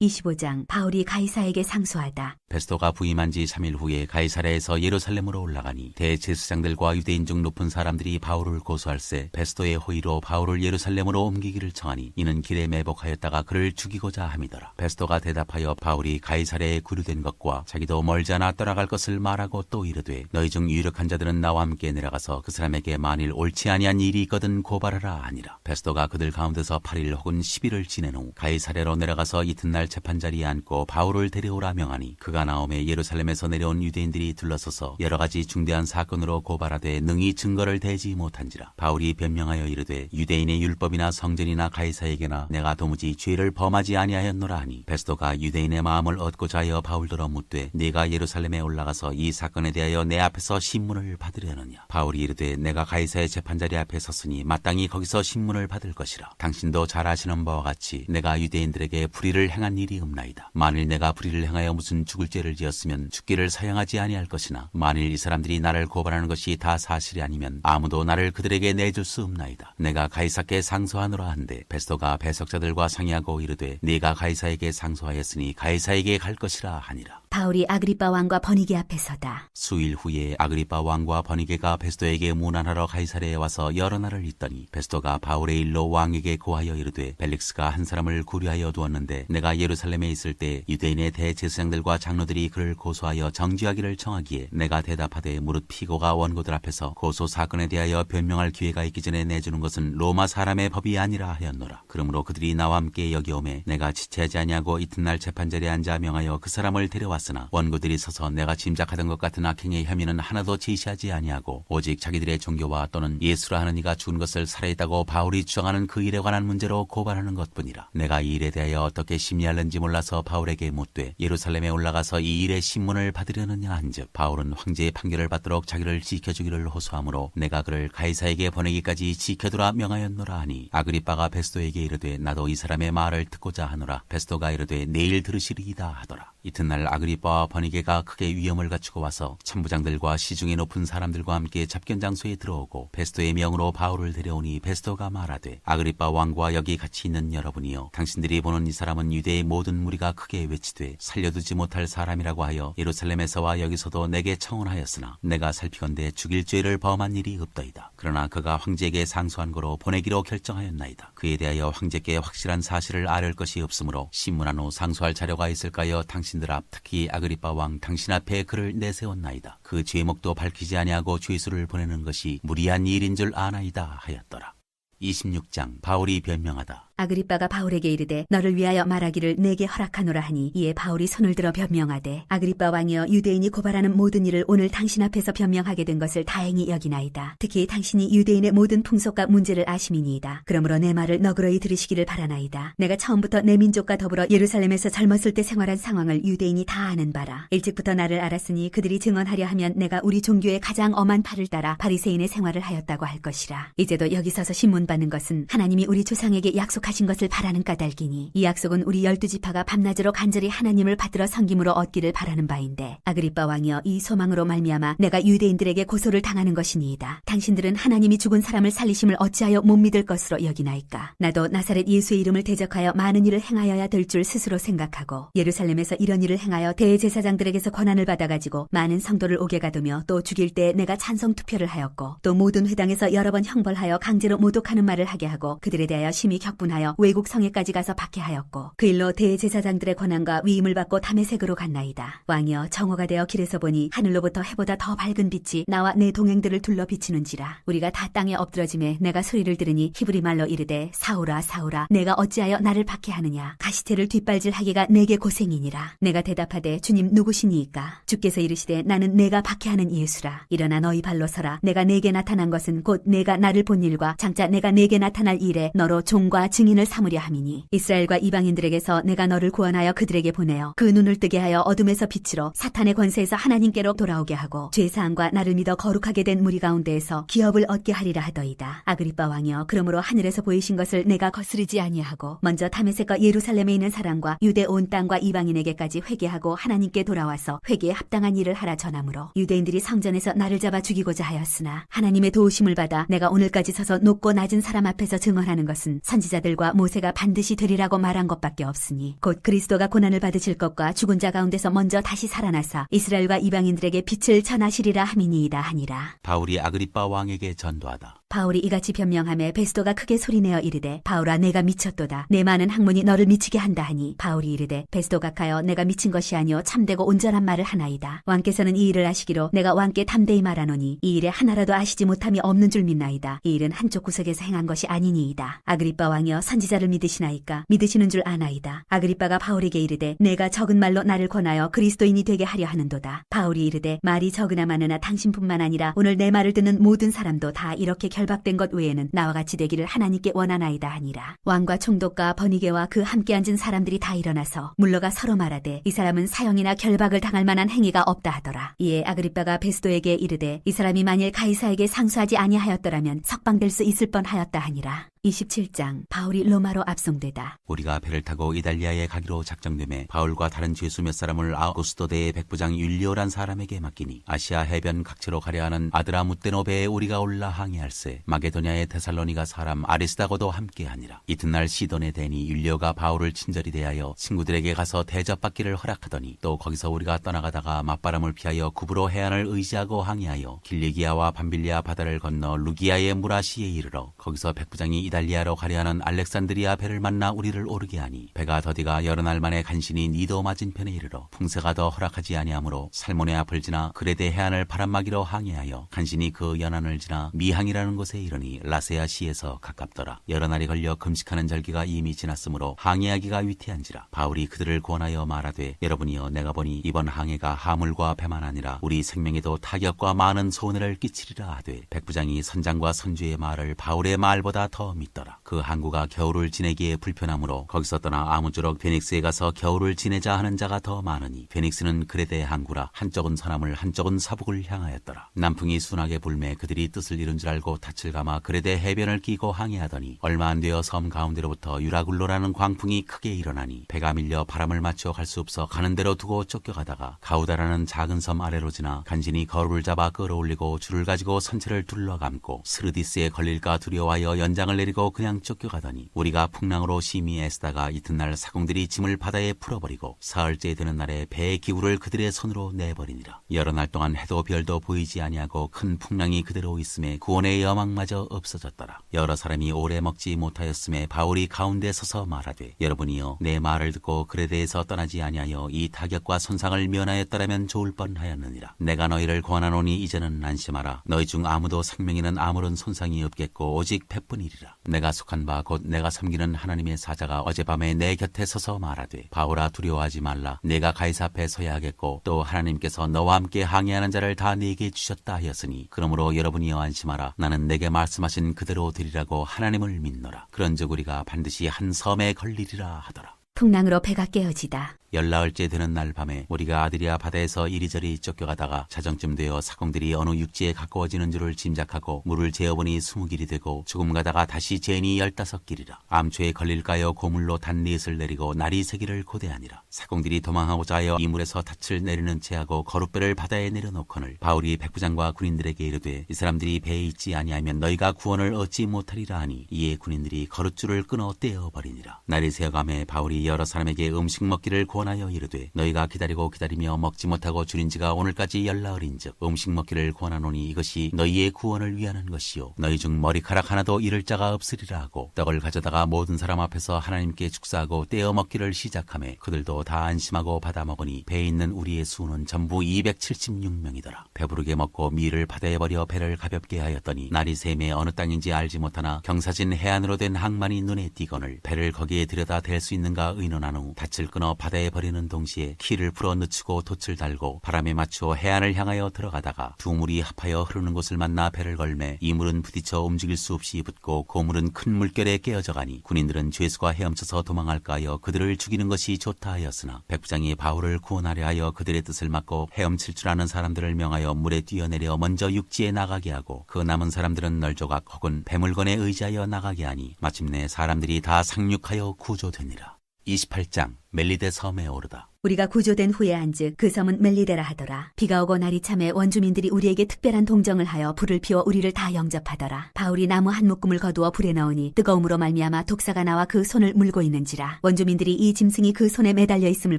25장 바울이 가이사에게 상소하다. 베스토가 부임한 지 3일 후에 가이사랴에서 예루살렘으로 올라가니 대제사장들과 유대인 중 높은 사람들이 바울을 고소할세 베스토의 호의로 바울을 예루살렘으로 옮기기를 청하니 이는 길에 매복하였다가 그를 죽이고자 함이더라. 베스토가 대답하여 바울이 가이사랴에 구류된 것과 자기도 멀지 않아 떠나갈 것을 말하고 또 이르되 너희 중 유력한 자들은 나와 함께 내려가서 그 사람에게 만일 옳지 아니한 일이 있거든 고발하라 하니라. 베스토가 그들 가운데서 8일 혹은 10일을 지낸 후 가이사랴로 내려가서 이튿날 재판자리에 앉고 바울을 데려오라 명하니 그가 나오매 예루살렘에서 내려온 유대인들이 둘러서서 여러 가지 중대한 사건으로 고발하되 능히 증거를 대지 못한지라. 바울이 변명하여 이르되 유대인의 율법이나 성전이나 가이사에게나 내가 도무지 죄를 범하지 아니하였노라 하니 베스토가 유대인의 마음을 얻고자 하여 바울더러 묻되 네가 예루살렘에 올라가서 이 사건에 대하여 내 앞에서 신문을 받으려느냐. 바울이 이르되 내가 가이사의 재판자리 앞에 섰으니 마땅히 거기서 신문을 받을 것이라. 당신도 잘 아시는 바와 같이 내가 유대인들에게 불의를 행한 일이 없나이다. 만일 내가 불의를 행하여 무슨 죽을 죄를 지었으면 죽기를 사양하지 아니할 것이나 만일 이 사람들이 나를 고발하는 것이 다 사실이 아니면 아무도 나를 그들에게 내줄 수 없나이다. 내가 가이사께 상소하노라 한데 베스토가 배석자들과 상의하고 이르되 네가 가이사에게 상소하였으니 가이사에게 갈 것이라 하니라. 바울이 아그리빠 왕과 버니게 앞에 서다. 수일 후에 아그리빠 왕과 버니게가 베스토에게 문안하러 가이사랴에 와서 여러 날을 있더니 베스토가 바울의 일로 왕에게 고하여 이르되 벨릭스가 한 사람을 구류하여 두었는데 내가 예루살렘에 있을 때 유대인의 대제사장들과 장로들이 그를 고소하여 정죄하기를 청하기에 내가 대답하되 무릇 피고가 원고들 앞에서 고소 사건에 대하여 변명할 기회가 있기 전에 내주는 것은 로마 사람의 법이 아니라 하였노라. 그러므로 그들이 나와 함께 여기 오매 내가 지체하지 아니하고 이튿날 재판자리에 앉아 명하여 그 사람을 데려왔으나 원고들이 서서 내가 짐작하던 것 같은 악행의 혐의는 하나도 제시하지 아니하고 오직 자기들의 종교와 또는 예수라 하는 이가 죽은 것을 살해했다고 바울이 주장하는 그 일에 관한 문제로 고발하는 것뿐이라. 내가 이 일에 대하여 어떻게 심리할는지 몰라서 바울에게 묻되 예루살렘에 올라가서 이 일의 신문을 받으려느냐 한즉 바울은 황제의 판결을 받도록 자기를 지켜주기를 호소하므로 내가 그를 가이사에게 보내기까지 지켜두라 명하였노라 하니 아그리빠가 베스토에게 이르되 나도 이 사람의 말을 듣고자 하노라. 베스토가 이르되 내일 들으시리이다 하더라. 이튿날 아그리빠와 버니게가 크게 위험을 갖추고 와서 천부장들과 시중에 높은 사람들과 함께 잡견 장소에 들어오고 베스토의 명으로 바울을 데려오니 베스토가 말하되 아그리빠 왕과 여기 같이 있는 여러분이여 당신들이 보는 이 사람은 유대의 모든 무리가 크게 외치되 살려두지 못할 사람이라고 하여 예루살렘에서와 여기서도 내게 청혼하였으나 내가 살피건대 죽일 죄를 범한 일이 없더이다. 그러나 그가 황제에게 상소한 거로 보내기로 결정하였나이다. 그에 대하여 황제께 확실한 사실을 아뢰을 것이 없으므로 신문한 후 상소할 자료가 있을까여 당신들 앞 특히 아그리빠 왕 당신 앞에 그를 내세웠나이다. 그 죄목도 밝히지 아니하고 죄수를 보내는 것이 무리한 일인 줄 아나이다 하였더라. 26장 바울이 변명하다. 아그리빠가 바울에게 이르되 너를 위하여 말하기를 내게 허락하노라 하니 이에 바울이 손을 들어 변명하되 아그리빠 왕이여 유대인이 고발하는 모든 일을 오늘 당신 앞에서 변명하게 된 것을 다행히 여기나이다. 특히 당신이 유대인의 모든 풍속과 문제를 아심이니이다. 그러므로 내 말을 너그러이 들으시기를 바라나이다. 내가 처음부터 내 민족과 더불어 예루살렘에서 젊었을 때 생활한 상황을 유대인이 다 아는 바라. 일찍부터 나를 알았으니 그들이 증언하려 하면 내가 우리 종교의 가장 엄한 팔을 따라 바리새인의 생활을 하였다고 할 것이라. 이제도 여기 서서 신문 받는 것은 하나님이 우리 조상에게 약속하신 것을 바라는 까닭이니 이 약속은 우리 12지파가 밤낮으로 간절히 하나님을 받들어 섬김으로 얻기를 바라는 바인데 아그리빠 왕이여 이 소망으로 말미암아 내가 유대인들에게 고소를 당하는 것이니이다. 당신들은 하나님이 죽은 사람을 살리심을 어찌하여 못 믿을 것으로 여기나이까. 나도 나사렛 예수의 이름을 대적하여 많은 일을 행하여야 될 줄 스스로 생각하고 예루살렘에서 이런 일을 행하여 대제사장들에게서 권한을 받아가지고 많은 성도를 오게 가두며 또 죽일 때 내가 찬성 투표를 하였고 또 모든 회당에서 여러 번 형벌하여 강제로 모독하는 말을 하게 하고 그들에 대하여 심히 격분하여 외국 성에까지 가서 박해하였고 그 일로 대제사장들의 권한과 위임을 받고 다메섹으로 갔나이다. 왕이여 정오가 되어 길에서 보니 하늘로부터 해보다 더 밝은 빛이 나와 내 동행들을 둘러 비치는지라. 우리가 다 땅에 엎드러짐에 내가 소리를 들으니 히브리 말로 이르되 사울아 사울아 내가 어찌하여 나를 박해하느냐. 가시태를 뒷발질하기가 내게 고생이니라. 내가 대답하되 주님 누구시니이까. 주께서 이르시되 나는 내가 박해하는 예수라. 일어나 너희 발로 서라. 내가 내게 나타난 것은 곧 내가 나를 본 일과 장차 내가 내게 나타날 일에 너로 종과 증인을 삼으려 함이니 이스라엘과 이방인들에게서 내가 너를 구원하여 그들에게 보내어 그 눈을 뜨게 하여 어둠에서 빛으로 사탄의 권세에서 하나님께로 돌아오게 하고 죄사함과 나를 믿어 거룩하게 된 무리 가운데에서 기업을 얻게 하리라 하더이다. 아그리빠 왕이여 그러므로 하늘에서 보이신 것을 내가 거스르지 아니하고 먼저 다메섹과 예루살렘에 있는 사람과 유대 온 땅과 이방인에게까지 회개하고 하나님께 돌아와서 회개에 합당한 일을 하라 전하므로 유대인들이 성전에서 나를 잡아 죽이고자 하였으나 하나님의 도우심을 받아 내가 오늘까지 서서 높고 낮은 사람 앞에서 증언하는 것은 선지자들 이스라엘과 모세가 반드시 되리라고 말한 것밖에 없으니 곧 그리스도가 고난을 받으실 것과 죽은 자 가운데서 먼저 다시 살아나사 이스라엘과 이방인들에게 빛을 전하시리라 함이니이다 하니라. 바울이 아그리빠 왕에게 전도하다. 바울이 이같이 변명하며 베스도가 크게 소리내어 이르되 바울아 내가 미쳤도다. 내 많은 학문이 너를 미치게 한다 하니 바울이 이르되 베스도가 가여 내가 미친 것이 아니오 참되고 온전한 말을 하나이다. 왕께서는 이 일을 아시기로 내가 왕께 담대히 말하노니 이 일에 하나라도 아시지 못함이 없는 줄 믿나이다. 이 일은 한쪽 구석에서 행한 것이 아니니이다. 아그리빠 왕이여 선지자를 믿으시나이까? 믿으시는 줄 아나이다. 아그리빠가 바울에게 이르되 내가 적은 말로 나를 권하여 그리스도인이 되게 하려 하는도다. 바울이 이르되 말이 적으나 많으나 당신뿐만 아니라 오늘 내 말을 듣는 모든 사람도 다 이렇게 결박된 것 외에는 나와 같이 되기를 하나님께 원하나이다 하니라. 왕과 총독과 버니게와 그 함께 앉은 사람들이 다 일어나서 물러가 서로 말하되 이 사람은 사형이나 결박을 당할 만한 행위가 없다 하더라. 이에 아그리빠가 베스도에게 이르되 이 사람이 만일 가이사에게 상수하지 아니하였더라면 석방될 수 있을 뻔하였다 하니라. 27장 바울이 로마로 압송되다. 우리가 배를 타고 이달리아에 가기로 작정되매 바울과 다른 죄수 몇 사람을 아우구스토대의 백부장 율리오란 사람에게 맡기니 아시아 해변 각지로 가려 하는 아드라무떼노 배에 우리가 올라 항해할세 마게도냐의 데살로니가 사람 아리스다고도 함께하니라. 이튿날 시돈에 대니 율리오가 바울을 친절히 대하여 친구들에게 가서 대접받기를 허락하더니 또 거기서 우리가 떠나가다가 맞바람을 피하여 구브로 해안을 의지하고 항해하여 길리기아와 밤빌리아 바다를 건너 루기아의 무라시에 이르러 거기서 백부장이 이달리아로 가려 하는 알렉산드리아 배를 만나 우리를 오르게 하니 배가 더디가 여러 날 만에 간신히 니도 맞은편에 이르러 풍세가 더 허락하지 아니하므로 살모네 앞을 지나 그레데 해안을 바람막이로 항해하여 간신히 그 연안을 지나 미항이라는 곳에 이르니 라세아 시에서 가깝더라. 여러 날이 걸려 금식하는 절기가 이미 지났으므로 항해하기가 위태한지라. 바울이 그들을 권하여 말하되 여러분이여 내가 보니 이번 항해가 하물과 배만 아니라 우리 생명에도 타격과 많은 손해를 끼치리라 하되 백부장이 선장과 선주의 말을 바울의 말보다 더 믿더라. 그 항구가 겨울을 지내기에 불편하므로 거기서 떠나 아무쪼록 베닉스에 가서 겨울을 지내자 하는 자가 더 많으니 베닉스는 그레데 항구라 한쪽은 서남을 한쪽은 서북을 향하였더라. 남풍이 순하게 불매 그들이 뜻을 이룬 줄 알고 닻을 감아 그레데 해변을 끼고 항해하더니 얼마 안 되어 섬 가운데로부터 유라굴로라는 광풍이 크게 일어나니 배가 밀려 바람을 맞춰 갈 수 없어 가는 대로 두고 쫓겨가다가 가우다라는 작은 섬 아래로 지나 간신히 거울을 잡아 끌어올리고 줄을 가지고 선체를 둘러감고 스르디스에 걸릴까 두려워하여 연장을 내리고 그냥 쫓겨가더니 우리가 풍랑으로 심히 애쓰다가 이튿날 사공들이 짐을 바다에 풀어버리고 사흘째 되는 날에 배의 기울을 그들의 손으로 내버리니라. 여러 날 동안 해도 별도 보이지 아니하고 큰 풍랑이 그대로 있음에 구원의 여망마저 없어졌더라. 여러 사람이 오래 먹지 못하였음에 바울이 가운데 서서 말하되 여러분이여 내 말을 듣고 그레데에서 떠나지 아니하여 이 타격과 손상을 면하였더라면 좋을 뻔하였느니라. 내가 너희를 권하노니 이제는 안심하라. 너희 중 아무도 생명에는 아무런 손상이 없겠고 오직 백뿐이리라. 내가 속한 바 곧 내가 섬기는 하나님의 사자가 어젯밤에 내 곁에 서서 말하되 바울아 두려워하지 말라. 내가 가이사 앞에 서야 하겠고 또 하나님께서 너와 함께 항해하는 자를 다 네게 주셨다 하였으니 그러므로 여러분이여 안심하라. 나는 내게 말씀하신 그대로 되리라고 하나님을 믿노라. 그런즉 우리가 반드시 한 섬에 걸리리라 하더라. 풍랑으로 배가 깨어지다. 열나흘째 되는 날 밤에 우리가 아드리아 바다에서 이리저리 쫓겨가다가 자정쯤 되어 사공들이 어느 육지에 가까워지는 줄을 짐작하고 물을 재어보니 20길이 되고 조금 가다가 다시 재니 15길이라. 암초에 걸릴까요 고물로 단 넷을 내리고 날이 새기를 고대하니라. 사공들이 도망하고자 하여 이 물에서 닻을 내리는 채하고 거룻배를 바다에 내려놓거늘 바울이 백부장과 군인들에게 이르되 이 사람들이 배에 있지 아니하면 너희가 구원을 얻지 못하리라 하니 이에 군인들이 거룻줄을 끊어 떼어버리니라. 날이 새어가매 바울이 여러 사람에게 음식 먹기를 권하여 이르되 너희가 기다리고 기다리며 먹지 못하고 줄인 지가 오늘까지 열나흘인즉 음식 먹기를 권하노니 이것이 너희의 구원을 위하는 것이요 너희 중 머리카락 하나도 잃을 자가 없으리라 하고 떡을 가져다가 모든 사람 앞에서 하나님께 축사하고 떼어 먹기를 시작하매 그들도 다 안심하고 받아 먹으니 배에 있는 우리의 수는 전부 276명이더라. 배부르게 먹고 밀을 바다에 버려 배를 가볍게 하였더니 날이 새매 어느 땅인지 알지 못하나 경사진 해안으로 된 항만이 눈에 띄거늘 배를 거기에 들여다 댈 수 있는가 의논한 후 닻을 끊어 바다에 버리는 동시에 키를 풀어 늦추고 돛을 달고 바람에 맞추어 해안을 향하여 들어가다가 두 물이 합하여 흐르는 곳을 만나 배를 걸매 이 물은 부딪혀 움직일 수 없이 붙고 그 물은 큰 물결에 깨어져 가니 군인들은 죄수가 헤엄쳐서 도망할까 하여 그들을 죽이는 것이 좋다 하였으나 백부장이 바울을 구원하려 하여 그들의 뜻을 막고 헤엄칠 줄 아는 사람들을 명하여 물에 뛰어내려 먼저 육지에 나가게 하고 그 남은 사람들은 널조각 혹은 배물건에 의지하여 나가게 하니 마침내 사람들이 다 상륙하여 구조되니라. 28장 멜리데 섬에 오르다. 우리가 구조된 후에 한즉 그 섬은 멜리데라 하더라. 비가 오고 날이 참에 원주민들이 우리에게 특별한 동정을 하여 불을 피워 우리를 다 영접하더라. 바울이 나무 한 묶음을 거두어 불에 넣으니 뜨거움으로 말미암아 독사가 나와 그 손을 물고 있는지라. 원주민들이 이 짐승이 그 손에 매달려 있음을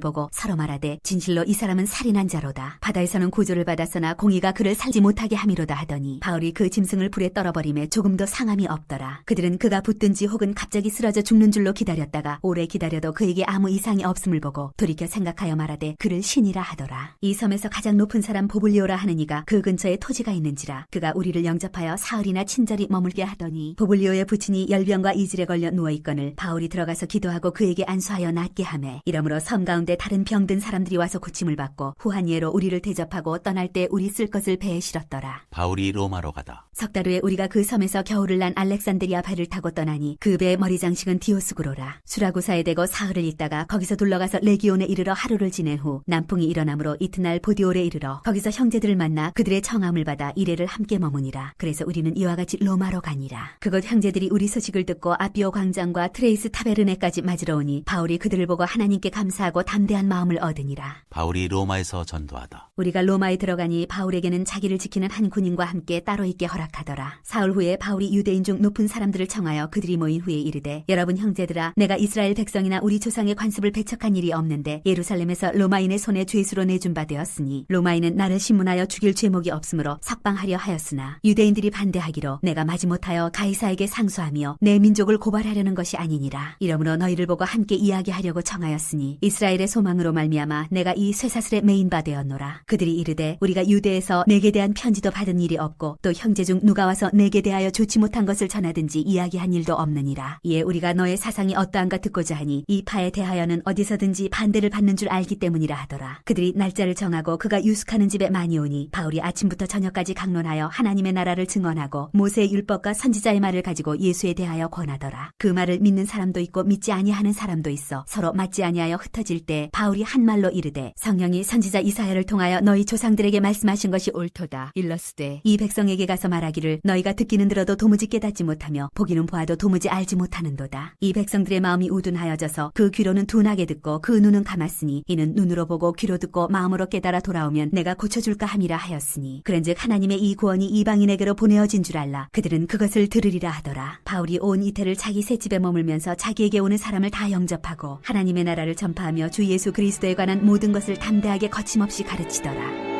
보고 서로 말하되 진실로 이 사람은 살인한 자로다. 바다에서는 구조를 받았으나 공의가 그를 살지 못하게 함이로다 하더니 바울이 그 짐승을 불에 떨어버림에 조금도 상함이 없더라. 그들은 그가 붙든지 혹은 갑자기 쓰러져 죽는 줄로 기다렸다가 오래 기다려도 그에게 아무 이상이 없음을 보고 돌이켜 생각하여 말하되 그를 신이라 하더라. 이 섬에서 가장 높은 사람 보블리오라 하는 이가 그 근처에 토지가 있는지라. 그가 우리를 영접하여 사흘이나 친절히 머물게 하더니 보블리오의 부친이 열병과 이질에 걸려 누워있거늘 바울이 들어가서 기도하고 그에게 안수하여 낫게 하매 이러므로 섬 가운데 다른 병든 사람들이 와서 고침을 받고 후한 예로 우리를 대접하고 떠날 때 우리 쓸 것을 배에 실었더라. 바울이 로마로 가다. 석 달 후에 우리가 그 섬에서 겨울을 난 알렉산드리아 배를 타고 떠나니 그 배의 머리 장식은 디오스구로라. 수라구사에 대고 사흘을 있다가 거기서 둘러가서 레기온에 이르러 하루를 지낸 후 남풍이 일어나므로 이튿날 보디올에 이르러 거기서 형제들을 만나 그들의 청함을 받아 이래를 함께 머무니라. 그래서 우리는 이와 같이 로마로 가니라. 그곳 형제들이 우리 소식을 듣고 아비오 광장과 트레이스 타베르네까지 맞으러 오니 바울이 그들을 보고 하나님께 감사하고 담대한 마음을 얻으니라. 바울이 로마에서 전도하다. 우리가 로마에 들어가니 바울에게는 자기를 지키는 한 군인과 함께 따로 있게 허락하더라. 사흘 후에 바울이 유대인 중 높은 사람들을 청하여 그들이 모인 후에 이르되 여러분 형제들아 내가 이스라엘 백성이나 우리 조상의 관습을 배척한 일이 없는데 예루살렘에서 로마인의 손에 죄수로 내준 바 되었으니 로마인은 나를 신문하여 죽일 죄목이 없으므로 석방하려 하였으나 유대인들이 반대하기로 내가 마지못하여 가이사에게 상소하며 내 민족을 고발하려는 것이 아니니라. 이러므로 너희를 보고 함께 이야기하려고 청하였으니 이스라엘의 소망으로 말미암아 내가 이 쇠사슬에 매인 바 되었노라. 그들이 이르되 우리가 유대에서 내게 대한 편지도 받은 일이 없고 또 형제 중 누가 와서 내게 대하여 좋지 못한 것을 전하든지 이야기한 일도 없느니라. 이에 우리가 너의 사상이 어떠한가 듣고자 하니 이 파에 대하여는 어디서든지 반대를 받는 줄 알기 때문이라 하더라. 그들이 날짜를 정하고 그가 유숙하는 집에 많이 오니 바울이 아침부터 저녁까지 강론하여 하나님의 나라를 증언하고 모세의 율법과 선지자의 말을 가지고 예수에 대하여 권하더라. 그 말을 믿는 사람도 있고 믿지 아니하는 사람도 있어 서로 맞지 아니하여 흩어질 때 바울이 한 말로 이르되 성령이 선지자 이사야를 통하여 너희 조상들에게 말씀하신 것이 옳도다. 일러스되 이 백성에게 가서 말하기를 너희가 듣기는 들어도 도무지 깨닫지 못하며 보기는 보아도 도무지 알지 못하는도다. 이 백성들의 마음이 우둔하여져서 그 귀로는 둔하게 듣고 그 눈은 감았으니 이는 눈으로 보고 귀로 듣고 마음으로 깨달아 돌아오면 내가 고쳐줄까 함이라 하였으니 그런즉 하나님의 이 구원이 이방인에게로 보내어진 줄 알라. 그들은 그것을 들으리라 하더라. 바울이 온 이태를 자기 새 집에 머물면서 자기에게 오는 사람을 다 영접하고 하나님의 나라를 전파하며 주 예수 그리스도에 관한 모든 것을 담대하게 거침없이 가르치더라.